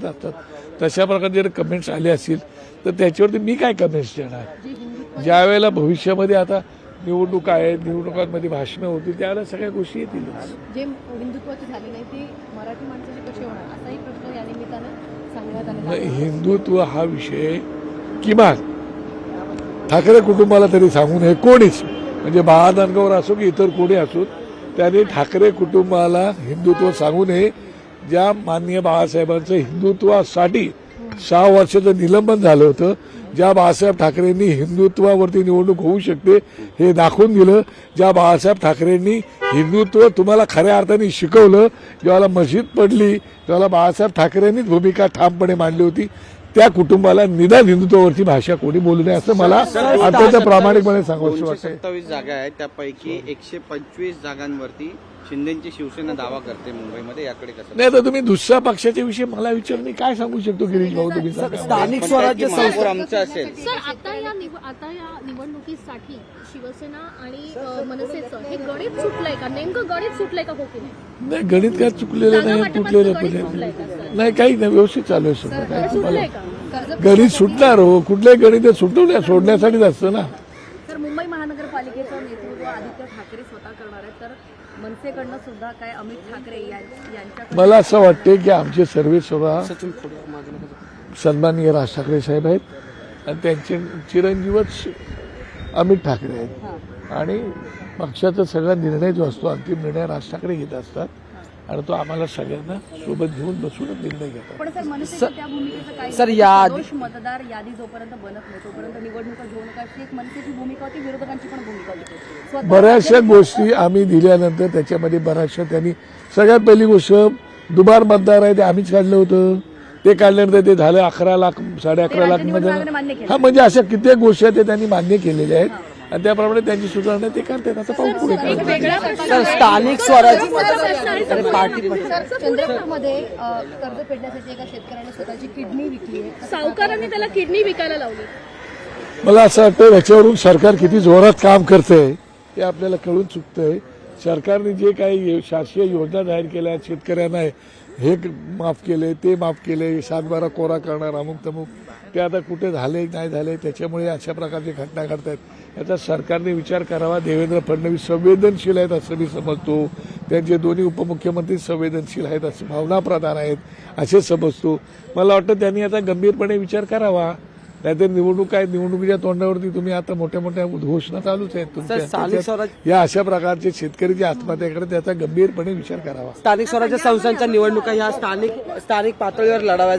जातात तशा प्रकारे जर कमेंट्स आले असतील तर त्याच्यावरती मी काय कमेंट्स देणार. ज्या वेळेला भविष्यामध्ये आता निवडणुका आहेत, निवडणुकांमध्ये भाषणं होतील, त्यावेळेला सगळ्या गोष्टी येतील. जे हिंदुत्वाची झाली नाही ती मराठी माणसाची कशी होणार असाही प्रश्न या निमित्तानं सांगण्यात आलेला. हिंदुत्व हा विषय किमान ठाकरे कुटुंबाला तरी सांगू नये कोणीच, म्हणजे बाळादानगावर असो की इतर कोणी असो, त्याने ठाकरे कुटुंबाला हिंदुत्व सांगू नये. ज्या माननीय बाळासाहेबांचं हिंदुत्वासाठी 6 वर्षाचं निलंबन झालं होतं, ज्या बाळासाहेब ठाकरेंनी हिंदुत्वावरती निवडणूक होऊ शकते हे दाखवून दिलं, ज्या बाळासाहेब ठाकरेंनी हिंदुत्व तुम्हाला खऱ्या अर्थाने शिकवलं, जेव्हा मस्जिद पडली तेव्हा बाळासाहेब ठाकरेंनीच भूमिका ठामपणे मांडली होती, त्या कुटुंबाला निदान हिंदुत्वावरची भाषा कोणी बोलू नये असं मला अत्यंत प्रामाणिकपणे सांगायचं वाटतं. 27 जागा आहेत, त्यापैकी 125 जागांवरती शिंदेची शिवसेना दावा करते मुंबईमध्ये. याकडे कसं नाही तर तुम्ही दुसऱ्या पक्षाच्या विषयी मला विचारणे काय सांगू शकतो गिरीश भाऊ. तुम्ही स्थानिक स्वराज्य महापौर आमचं असेल. सर आता या निवडणुकीसाठी शिवसेना आणि मनसेचं हे गणित सुटलंय का? नेमकं गणित सुटलंय का? हो की नाही, गणित काय चुकलेलं नाही, तुटलेलं पण नाही, काही नाही, व्यवस्थित चालू आहे सगळं. काय तुम्हाला गणित सुटणार हो, कुठलंही गणित सोडण्यासाठीच असतं ना. तर मुंबई महानगरपालिकेचं नेतृत्व आदित्य ठाकरे स्वतः करणार आहेत, तर मनसेकडनं सुद्धा काय अमित ठाकरे यांच्या मला असं वाटते की आमचे सर्व सन्माननीय राज ठाकरे साहेब आहेत आणि त्यांचे चिरंजीवच अमित ठाकरे आहेत आणि पक्षाचा सगळा निर्णय जो असतो अंतिम निर्णय राज ठाकरे घेत असतात आणि तो आम्हाला सगळ्यांना सोबत घेऊन बसूनच निर्णय घेतात. पण सर मनसेच्या त्या भूमिकेचं काय? सर, या दोष मतदार यादी जोपर्यंत बनत नाही तोपर्यंत निवडणुका घेऊ नका अशी एक मनसेची भूमिका होती, विरोधकांची पण भूमिका होती. बऱ्याचशा गोष्टी आम्ही दिल्यानंतर त्याच्यामध्ये बऱ्याचशा त्यांनी सगळ्यात पहिली गोष्ट दुबार मतदार आहे ते आम्हीच काढलं होतं, ते काढल्यानंतर ते झालं 11 लाख 11.5 लाख मध्ये. हा म्हणजे अशा कित्येक गोष्टी आहेत ते त्यांनी मान्य केलेल्या आहेत आणि त्याप्रमाणे त्यांची सुधारणा ते करतात. आता पाहू पुढे काय. स्थानिक स्वराज्य चंद्रपूरमध्ये कर्ज फेडण्यासाठी एका शेतकऱ्याने स्वतःची किडनी विकली आहे, सावकाराने त्याला किडनी विकायला लावली. मला असं वाटतं याच्यावरून सरकार किती जोरात काम करतंय हे आपल्याला कळून चुकतंय. सरकारने जे काही शासकीय योजना जाहीर केल्या आहेत, शेतकऱ्यांना हे माफ केले, ते माफ केले, 7/12 कोरा करणार, अमुक तमुक, ते आता कुठे झाले नाही झाले, त्याच्यामुळे अशा प्रकारची घटना घडतायत. याचा सरकारने विचार करावा. देवेंद्र फडणवीस संवेदनशील आहेत असं मी समजतो, त्यांचे दोन्ही उपमुख्यमंत्री संवेदनशील आहेत असं, भावनाप्रधान आहेत असे समजतो. मला वाटतं त्यांनी आता गंभीरपणे विचार करावा. नाहीतर निवडणूक आहे, निवडणुकीच्या तोंडावरती तुम्ही आता मोठ्या मोठ्या घोषणा चालूच आहेत तुमच्या. या अशा प्रकारचे शेतकरी आत्महत्याकडे त्याचा गंभीरपणे विचार करावा. स्थानिक स्वराज्य संस्थांच्या निवडणुका ह्या स्थानिक पातळीवर लढाव्या